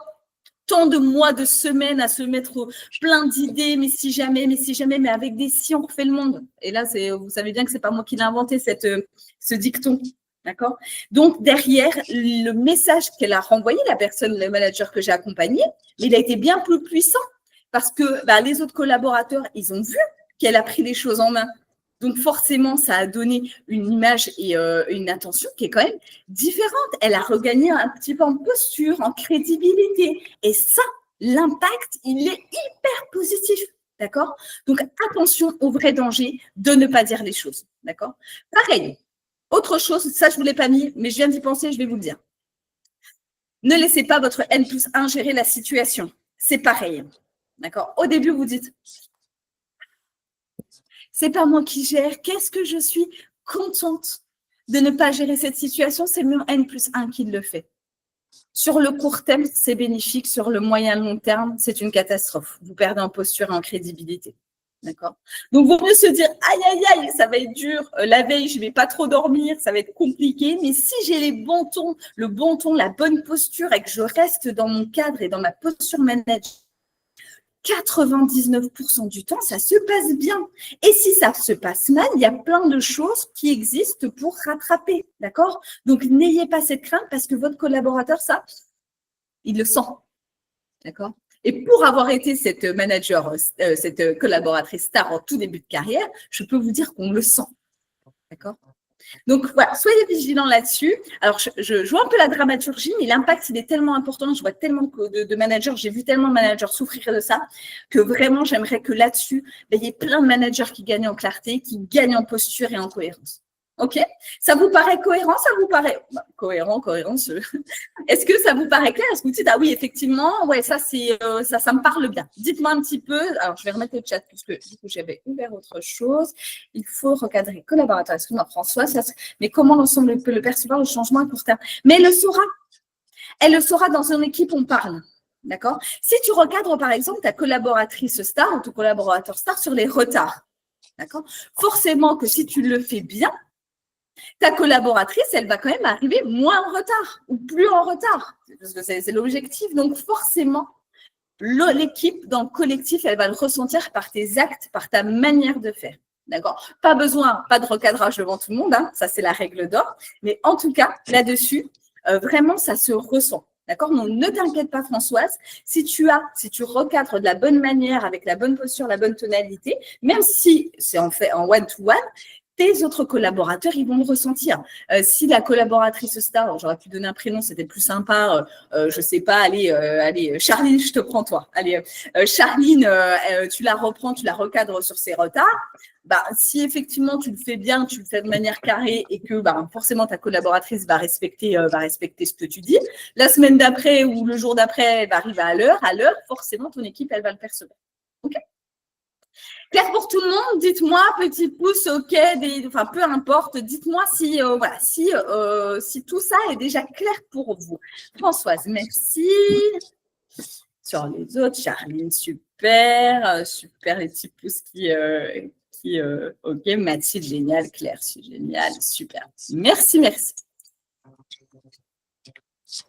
tant de mois, de semaines à se mettre plein d'idées, mais si jamais, mais avec des si, on refait le monde. Et là, vous savez bien que c'est pas moi qui l'ai inventé, ce dicton. D'accord? Donc, derrière, le message qu'elle a renvoyé, la personne, le manager que j'ai accompagné, il a été bien plus puissant parce que les autres collaborateurs, ils ont vu qu'elle a pris les choses en main. Donc, forcément, ça a donné une image et une attention qui est quand même différente. Elle a regagné un petit peu en posture, en crédibilité. Et ça, l'impact, il est hyper positif. D'accord? Donc, attention au vrai danger de ne pas dire les choses. D'accord? Pareil. Autre chose, ça, je ne vous l'ai pas mis, mais je viens d'y penser, je vais vous le dire. Ne laissez pas votre N+1 gérer la situation. C'est pareil. D'accord? Au début, vous dites, c'est pas moi qui gère, qu'est-ce que je suis contente de ne pas gérer cette situation, c'est mon N+1 qui le fait. Sur le court terme, c'est bénéfique. Sur le moyen long terme, c'est une catastrophe. Vous perdez en posture et en crédibilité. D'accord? Donc, vaut mieux se dire, aïe, aïe, aïe, ça va être dur. La veille, je ne vais pas trop dormir, ça va être compliqué. Mais si j'ai le bon ton, la bonne posture et que je reste dans mon cadre et dans ma posture manager, 99% du temps, ça se passe bien. Et si ça se passe mal, il y a plein de choses qui existent pour rattraper. D'accord? Donc, n'ayez pas cette crainte parce que votre collaborateur, ça, il le sent. D'accord? Et pour avoir été cette manager, cette collaboratrice star en tout début de carrière, je peux vous dire qu'on le sent. D'accord? Donc, voilà, soyez vigilants là-dessus. Alors, je joue un peu la dramaturgie, mais l'impact, il est tellement important. Je vois tellement de managers, j'ai vu tellement de managers souffrir de ça, que vraiment, j'aimerais que là-dessus, il y ait plein de managers qui gagnent en clarté, qui gagnent en posture et en cohérence. OK? Ça vous paraît cohérent? Ça vous paraît cohérence? Est-ce que ça vous paraît clair? Est-ce que vous dites, ah oui, effectivement, ouais, ça, ça me parle bien. Dites-moi un petit peu. Alors, je vais remettre le chat puisque du coup, j'avais ouvert autre chose. Il faut recadrer collaborateur. Excuse-moi, François. Mais comment l'ensemble peut le percevoir, le changement à court terme? Mais elle le saura. Elle le saura dans son équipe, on parle. D'accord? Si tu recadres, par exemple, ta collaboratrice star ou ton collaborateur star sur les retards, d'accord? Forcément que si tu le fais bien, ta collaboratrice, elle va quand même arriver moins en retard ou plus en retard, parce que c'est l'objectif. Donc, forcément, l'équipe dans le collectif, elle va le ressentir par tes actes, par ta manière de faire. D'accord? Pas de recadrage devant tout le monde, hein, ça c'est la règle d'or. Mais en tout cas, là-dessus, vraiment, ça se ressent. D'accord? Donc, ne t'inquiète pas, Françoise. Si tu recadres de la bonne manière, avec la bonne posture, la bonne tonalité, même si c'est en one-to-one, tes autres collaborateurs, ils vont le ressentir. Si la collaboratrice star, j'aurais pu donner un prénom, c'était plus sympa, je sais pas, allez, Charline, je te prends toi. Allez, Charline, tu la reprends, tu la recadres sur ses retards. Si effectivement tu le fais bien, tu le fais de manière carrée et que forcément ta collaboratrice va respecter ce que tu dis, la semaine d'après ou le jour d'après, elle va arriver à l'heure, forcément ton équipe, elle va le percevoir. OK? Clair pour tout le monde, dites-moi, petit pouce, OK, peu importe, dites-moi si tout ça est déjà clair pour vous. Françoise, merci. Sur les autres, Charline, super, super les petits pouces OK, Mathilde, génial, Claire, c'est génial, super. Merci.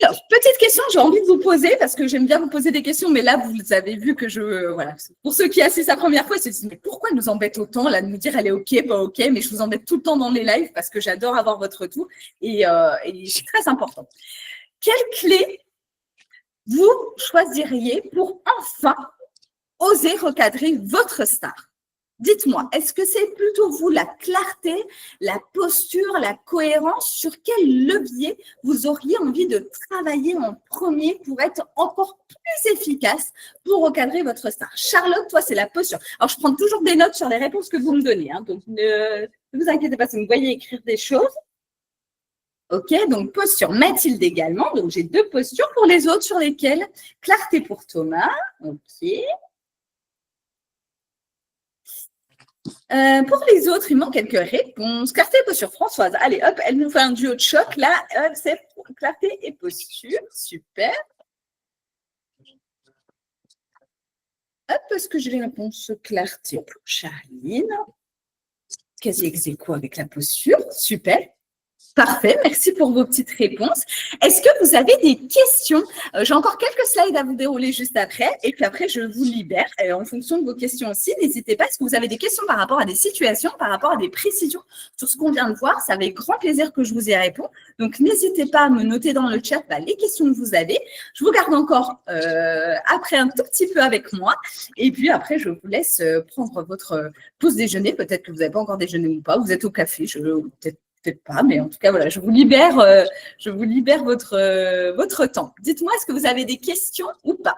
Alors, petite question, j'ai envie de vous poser, parce que j'aime bien vous poser des questions, mais là, vous avez vu que voilà. Pour ceux qui assistent la première fois, ils se disent, mais pourquoi nous embête autant, là, de nous dire, elle est OK, pas OK, mais je vous embête tout le temps dans les lives, parce que j'adore avoir votre retour, et c'est très important. Quelle clé vous choisiriez pour enfin oser recadrer votre star? Dites-moi, est-ce que c'est plutôt vous la clarté, la posture, la cohérence? Sur quel levier vous auriez envie de travailler en premier pour être encore plus efficace pour recadrer votre star? Charlotte, toi, c'est la posture. Alors, je prends toujours des notes sur les réponses que vous me donnez. Hein, donc, ne vous inquiétez pas si vous me voyez écrire des choses. OK, donc posture. Mathilde également. Donc, j'ai 2 postures pour les autres sur lesquelles. Clarté pour Thomas. OK. Pour les autres, il manque quelques réponses. Clarté et posture, Françoise. Allez, hop, elle nous fait un duo de choc. Là, c'est clarté et posture. Super. Hop, est-ce que j'ai les réponses clarté pour Charline? Quasi ex aequo avec la posture. Super. Parfait, merci pour vos petites réponses. Est-ce que vous avez des questions? J'ai encore quelques slides à vous dérouler juste après, et puis après, je vous libère. Et en fonction de vos questions aussi, n'hésitez pas. Est-ce que vous avez des questions par rapport à des situations, par rapport à des précisions sur ce qu'on vient de voir? C'est avec grand plaisir que je vous y réponds. Donc, n'hésitez pas à me noter dans le chat les questions que vous avez. Je vous garde encore après un tout petit peu avec moi. Et puis après, je vous laisse prendre votre pause déjeuner. Peut-être que vous n'avez pas encore déjeuné ou pas. Vous êtes au café, peut-être pas, mais en tout cas, voilà, je vous libère votre temps. Dites-moi, est-ce que vous avez des questions ou pas?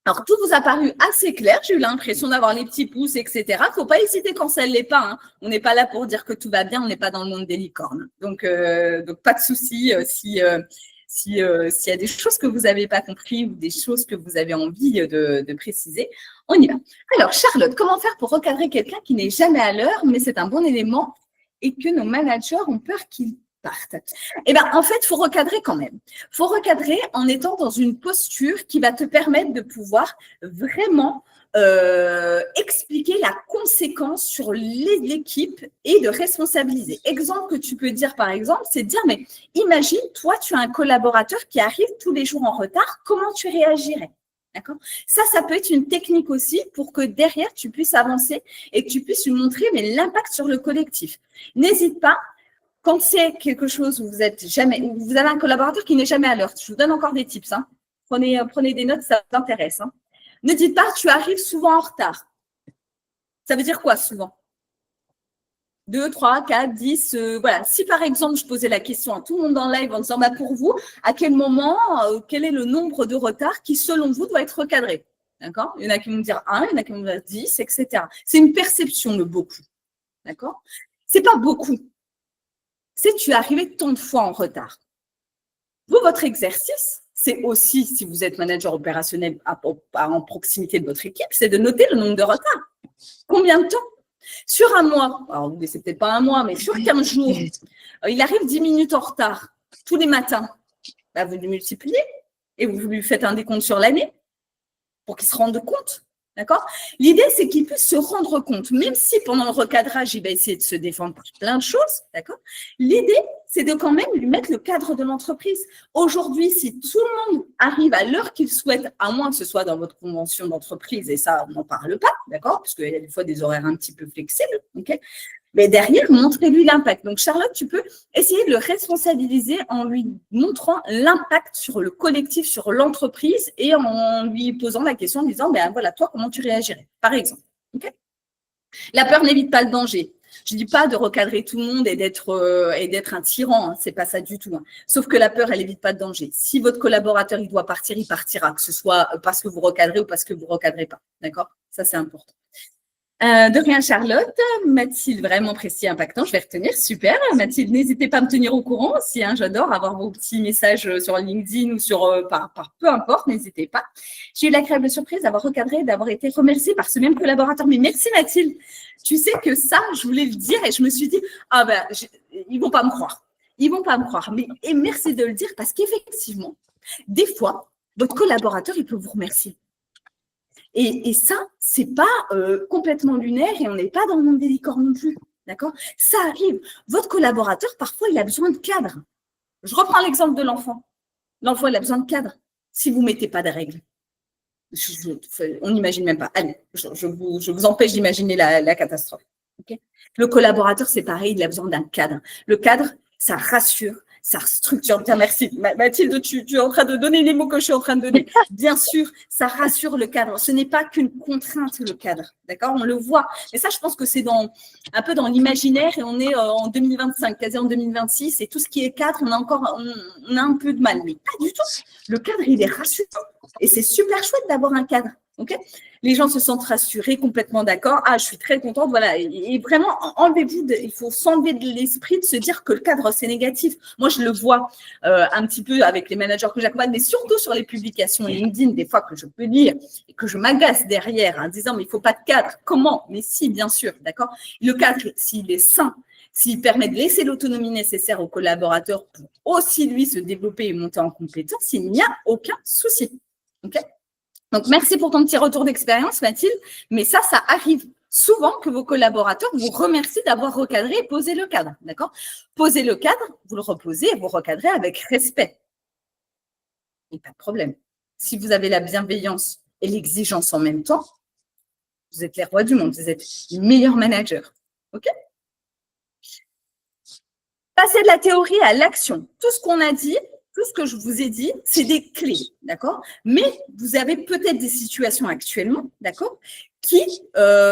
Alors, tout vous a paru assez clair. J'ai eu l'impression d'avoir les petits pouces, etc. Il ne faut pas hésiter quand ça ne l'est pas. Hein. On n'est pas là pour dire que tout va bien. On n'est pas dans le monde des licornes. Donc pas de souci s'il y a des choses que vous n'avez pas compris ou des choses que vous avez envie de préciser, on y va. Alors, Charlotte, comment faire pour recadrer quelqu'un qui n'est jamais à l'heure, mais c'est un bon élément et que nos managers ont peur qu'il parte? Eh bien, en fait, il faut recadrer quand même. Il faut recadrer en étant dans une posture qui va te permettre de pouvoir vraiment expliquer la conséquence sur l'équipe et de responsabiliser. Exemple que tu peux dire, par exemple, c'est de dire, mais imagine, toi, tu as un collaborateur qui arrive tous les jours en retard, comment tu réagirais? D'accord? Ça peut être une technique aussi pour que derrière, tu puisses avancer et que tu puisses lui montrer l'impact sur le collectif. N'hésite pas, quand c'est quelque chose où vous avez un collaborateur qui n'est jamais à l'heure, je vous donne encore des tips. Hein. Prenez des notes, ça vous intéresse. Hein. Ne dites pas, tu arrives souvent en retard. Ça veut dire quoi souvent? 2, 3, 4, 10, voilà. Si par exemple, je posais la question à tout le monde en live en disant, pour vous, à quel moment, quel est le nombre de retards qui, selon vous, doit être recadré? D'accord? Il y en a qui vont me dire 1, il y en a qui vont me dire 10, etc. C'est une perception de beaucoup. D'accord? C'est pas beaucoup. C'est tu es arrivé tant de fois en retard. Vous, votre exercice, c'est aussi, si vous êtes manager opérationnel en proximité de votre équipe, c'est de noter le nombre de retards. Combien de temps? Sur un mois, alors c'est peut-être pas un mois, mais sur 15 jours, il arrive 10 minutes en retard tous les matins. Vous le multipliez et vous lui faites un décompte sur l'année pour qu'il se rende compte. D'accord? L'idée, c'est qu'il puisse se rendre compte, même si pendant le recadrage, il va essayer de se défendre par plein de choses. D'accord? L'idée, c'est de quand même lui mettre le cadre de l'entreprise. Aujourd'hui, si tout le monde arrive à l'heure qu'il souhaite, à moins que ce soit dans votre convention d'entreprise, et ça, on n'en parle pas, d'accord? Parce qu'il y a des fois des horaires un petit peu flexibles, ok? Mais derrière, montrez-lui l'impact. Donc, Charlotte, tu peux essayer de le responsabiliser en lui montrant l'impact sur le collectif, sur l'entreprise et en lui posant la question en disant, voilà, toi, comment tu réagirais, par exemple. Okay? La peur n'évite pas le danger. Je ne dis pas de recadrer tout le monde et d'être un tyran, hein, c'est pas ça du tout. Hein. Sauf que la peur, elle n'évite pas le danger. Si votre collaborateur, il doit partir, il partira, que ce soit parce que vous recadrez ou parce que vous ne recadrez pas. D'accord? Ça, c'est important. De rien, Charlotte. Mathilde, vraiment précis, impactant. Je vais retenir. Super. Mathilde, n'hésitez pas à me tenir au courant aussi. Hein, j'adore avoir vos petits messages sur LinkedIn ou par peu importe. N'hésitez pas. J'ai eu l'agréable surprise d'avoir recadré, d'avoir été remerciée par ce même collaborateur. Mais merci, Mathilde. Tu sais que ça, je voulais le dire et je me suis dit, ils vont pas me croire. Ils vont pas me croire. Et merci de le dire parce qu'effectivement, des fois, votre collaborateur, il peut vous remercier. Et ça, ce n'est pas complètement lunaire et on n'est pas dans le monde des licornes non plus. D'accord? Ça arrive. Votre collaborateur, parfois, il a besoin de cadre. Je reprends l'exemple de l'enfant. L'enfant, il a besoin de cadre. Si vous ne mettez pas de règles, on n'imagine même pas. Allez, je vous empêche d'imaginer la catastrophe. Okay? Le collaborateur, c'est pareil, il a besoin d'un cadre. Le cadre, ça rassure. Ça structure. Bien, merci. Mathilde, tu es en train de donner les mots que je suis en train de donner. Bien sûr, ça rassure le cadre. Ce n'est pas qu'une contrainte, le cadre. D'accord? On le voit. Et ça, je pense que c'est un peu dans l'imaginaire et on est en 2025, quasi en 2026. Et tout ce qui est cadre, on a un peu de mal. Mais pas du tout. Le cadre, il est rassurant. Et c'est super chouette d'avoir un cadre. Okay? Les gens se sentent rassurés, complètement d'accord. Je suis très contente. Voilà. Et vraiment, il faut s'enlever de l'esprit de se dire que le cadre, c'est négatif. Moi, je le vois un petit peu avec les managers que j'accompagne, mais surtout sur les publications LinkedIn, des fois que je peux lire et que je m'agace derrière en disant, mais il ne faut pas de cadre. Comment? Mais si, bien sûr, d'accord. Le cadre, s'il est sain, s'il permet de laisser l'autonomie nécessaire aux collaborateurs pour aussi, lui, se développer et monter en compétence, il n'y a aucun souci. OK? Donc, merci pour ton petit retour d'expérience, Mathilde. Mais ça arrive. souvent que vos collaborateurs vous remercient d'avoir recadré et posé le cadre, d'accord? Posez le cadre, vous le reposez et vous recadrez avec respect. Et pas de problème. Si vous avez la bienveillance et l'exigence en même temps, vous êtes les rois du monde, vous êtes les meilleurs managers. OK? Passer de la théorie à l'action. Tout ce qu'on a dit, tout ce que je vous ai dit, c'est des clés, d'accord? Mais vous avez peut-être des situations actuellement, d'accord, qui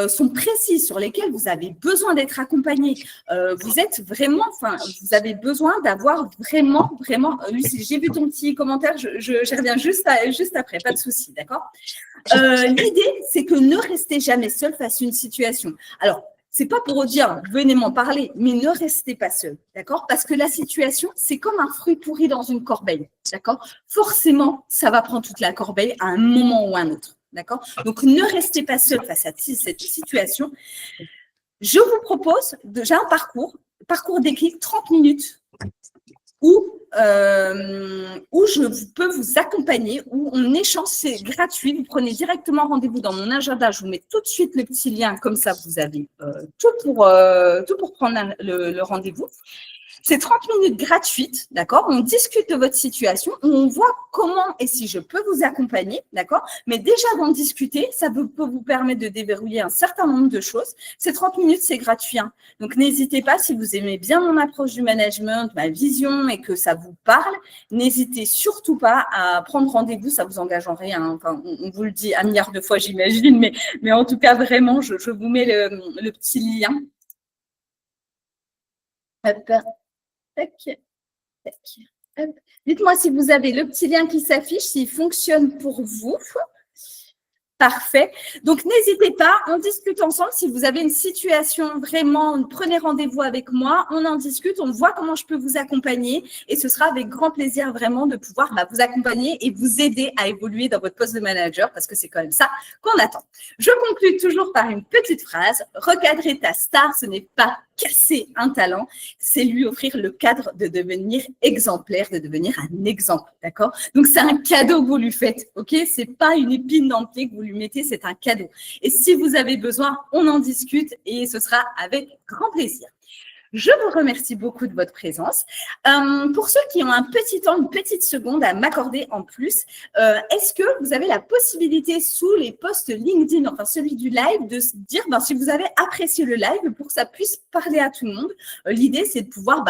sont précises, sur lesquelles vous avez besoin d'être accompagné. Vous êtes vraiment, vous avez besoin d'avoir vraiment, Lucie, j'ai vu ton petit commentaire, je reviens juste après, pas de souci, d'accord? L'idée, c'est que ne restez jamais seul face à une situation. Alors, c'est pas pour vous dire venez m'en parler, mais ne restez pas seul, d'accord? Parce que la situation, c'est comme un fruit pourri dans une corbeille, d'accord? Forcément, ça va prendre toute la corbeille à un moment ou à un autre, d'accord? Donc, ne restez pas seul face à cette situation. Je vous propose déjà un parcours déclic 30 minutes où je peux vous accompagner, où on échange, c'est gratuit. Vous prenez directement rendez-vous dans mon agenda. Je vous mets tout de suite le petit lien, comme ça vous avez tout pour prendre le rendez-vous. C'est 30 minutes gratuites, d'accord? On discute de votre situation, on voit comment et si je peux vous accompagner, d'accord? Mais déjà d'en discuter, ça peut vous permettre de déverrouiller un certain nombre de choses. Ces 30 minutes, c'est gratuit, hein. Donc, n'hésitez pas, si vous aimez bien mon approche du management, ma vision et que ça vous parle, n'hésitez surtout pas à prendre rendez-vous, ça vous engage en rien, hein. Enfin, on vous le dit un milliard de fois, j'imagine, mais en tout cas, vraiment, je vous mets le petit lien. Hop. Tac, tac, hop. Dites-moi si vous avez le petit lien qui s'affiche, s'il fonctionne pour vous. Parfait. Donc, n'hésitez pas, on discute ensemble. Si vous avez une situation vraiment, prenez rendez-vous avec moi, on en discute, on voit comment je peux vous accompagner et ce sera avec grand plaisir vraiment de pouvoir vous accompagner et vous aider à évoluer dans votre poste de manager parce que c'est quand même ça qu'on attend. Je conclue toujours par une petite phrase. Recadrer ta star, ce n'est pas casser un talent, c'est lui offrir le cadre de devenir exemplaire, de devenir un exemple, d'accord? Donc, c'est un cadeau que vous lui faites, ok? C'est pas une épine dans le pied que vous lui mettez, c'est un cadeau. Et si vous avez besoin, on en discute et ce sera avec grand plaisir. Je vous remercie beaucoup de votre présence. Pour ceux qui ont un petit temps, une petite seconde à m'accorder en plus, est-ce que vous avez la possibilité sous les posts LinkedIn, enfin celui du live, de se dire si vous avez apprécié le live pour que ça puisse parler à tout le monde. L'idée, c'est de pouvoir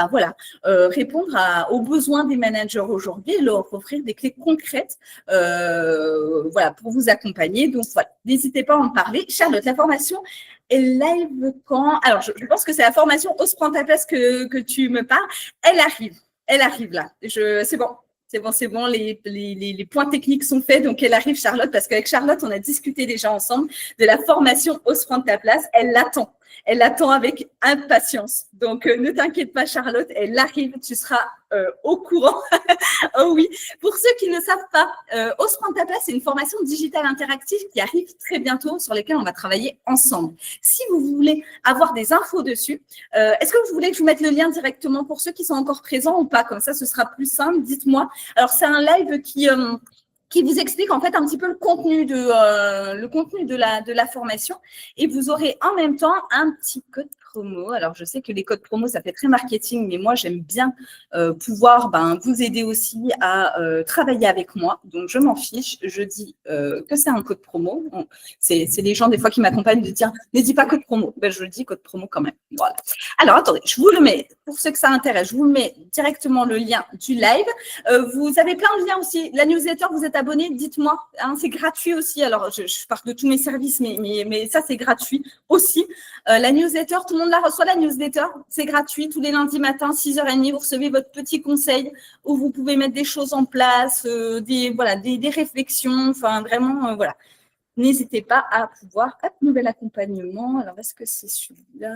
répondre aux besoins des managers aujourd'hui et leur offrir des clés concrètes pour vous accompagner. Donc, voilà, n'hésitez pas à en parler. Charlotte, la formation est live quand? Alors, je pense que c'est la formation Ose prendre ta place que tu me parles. Elle arrive là. C'est bon. Les points techniques sont faits. Donc, elle arrive, Charlotte, parce qu'avec Charlotte, on a discuté déjà ensemble de la formation Ose prendre ta place. Elle l'attend. Elle l'attend avec impatience. Donc, ne t'inquiète pas, Charlotte, elle arrive. Tu seras au courant. Oh oui. Pour ceux qui ne savent pas, Ose prendre ta place, c'est une formation digitale interactive qui arrive très bientôt, sur laquelle on va travailler ensemble. Si vous voulez avoir des infos dessus, est-ce que vous voulez que je vous mette le lien directement pour ceux qui sont encore présents ou pas? Comme ça, ce sera plus simple. Dites-moi. Alors, c'est un live qui vous explique en fait un petit peu le contenu de la formation et vous aurez en même temps un petit code promo. Alors, je sais que les codes promo, ça fait très marketing, mais moi, j'aime bien pouvoir vous aider aussi à travailler avec moi. Donc, je m'en fiche. Je dis que c'est un code promo. C'est les gens, des fois, qui m'accompagnent de dire « Ne dis pas code promo ». Je le dis code promo quand même. Voilà. Alors, attendez, je vous le mets. Pour ceux que ça intéresse, je vous mets directement le lien du live. Vous avez plein de liens aussi. La newsletter, vous êtes abonné, dites-moi. Hein, c'est gratuit aussi. Alors, je parle de tous mes services, mais ça, c'est gratuit aussi. La newsletter, tout le monde la reçoit, la newsletter. C'est gratuit. Tous les lundis matin, 6h30, vous recevez votre petit conseil où vous pouvez mettre des choses en place, des réflexions. Enfin, vraiment, voilà. N'hésitez pas à pouvoir… Hop, nouvel accompagnement. Alors, est-ce que c'est celui-là?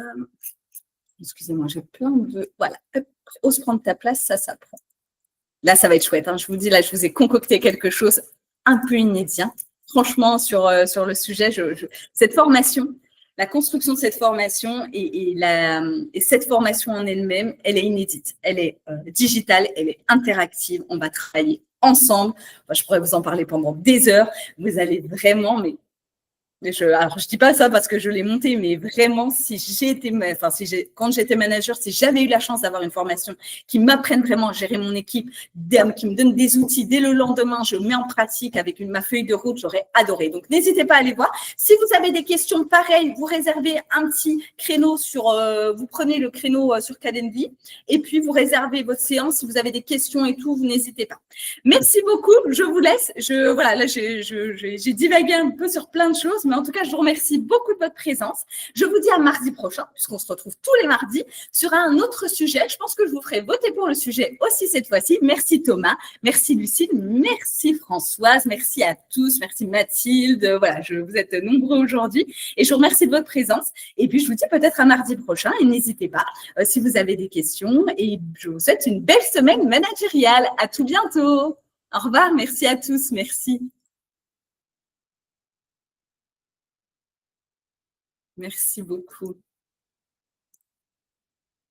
Excusez-moi, j'ai plein de… Voilà. Hop, ose prendre ta place, ça prend. Là, ça va être chouette. Hein. Je vous dis, là, je vous ai concocté quelque chose un peu inédit. Franchement, sur le sujet, cette formation, la construction de cette formation et cette formation en elle-même, elle est inédite. Elle est digitale, elle est interactive. On va travailler ensemble. Moi, je pourrais vous en parler pendant des heures. Vous allez vraiment Alors, je dis pas ça parce que je l'ai monté, mais vraiment, quand j'étais manager, si j'avais eu la chance d'avoir une formation qui m'apprenne vraiment à gérer mon équipe, qui me donne des outils dès le lendemain, je mets en pratique avec ma feuille de route, j'aurais adoré. Donc, n'hésitez pas à aller voir. Si vous avez des questions pareilles, vous réservez un petit créneau vous prenez le créneau sur Calendly et puis vous réservez votre séance. Si vous avez des questions et tout, vous n'hésitez pas. Merci beaucoup. Je vous laisse. Voilà, là, j'ai divagué un peu sur plein de choses, mais en tout cas, je vous remercie beaucoup de votre présence. Je vous dis à mardi prochain, puisqu'on se retrouve tous les mardis, sur un autre sujet. Je pense que je vous ferai voter pour le sujet aussi cette fois-ci. Merci Thomas, merci Lucille, merci Françoise, merci à tous, merci Mathilde. Voilà, vous êtes nombreux aujourd'hui et je vous remercie de votre présence. Et puis, je vous dis peut-être à mardi prochain et n'hésitez pas si vous avez des questions. Et je vous souhaite une belle semaine managériale. À tout bientôt. Au revoir. Merci à tous. Merci. Merci beaucoup.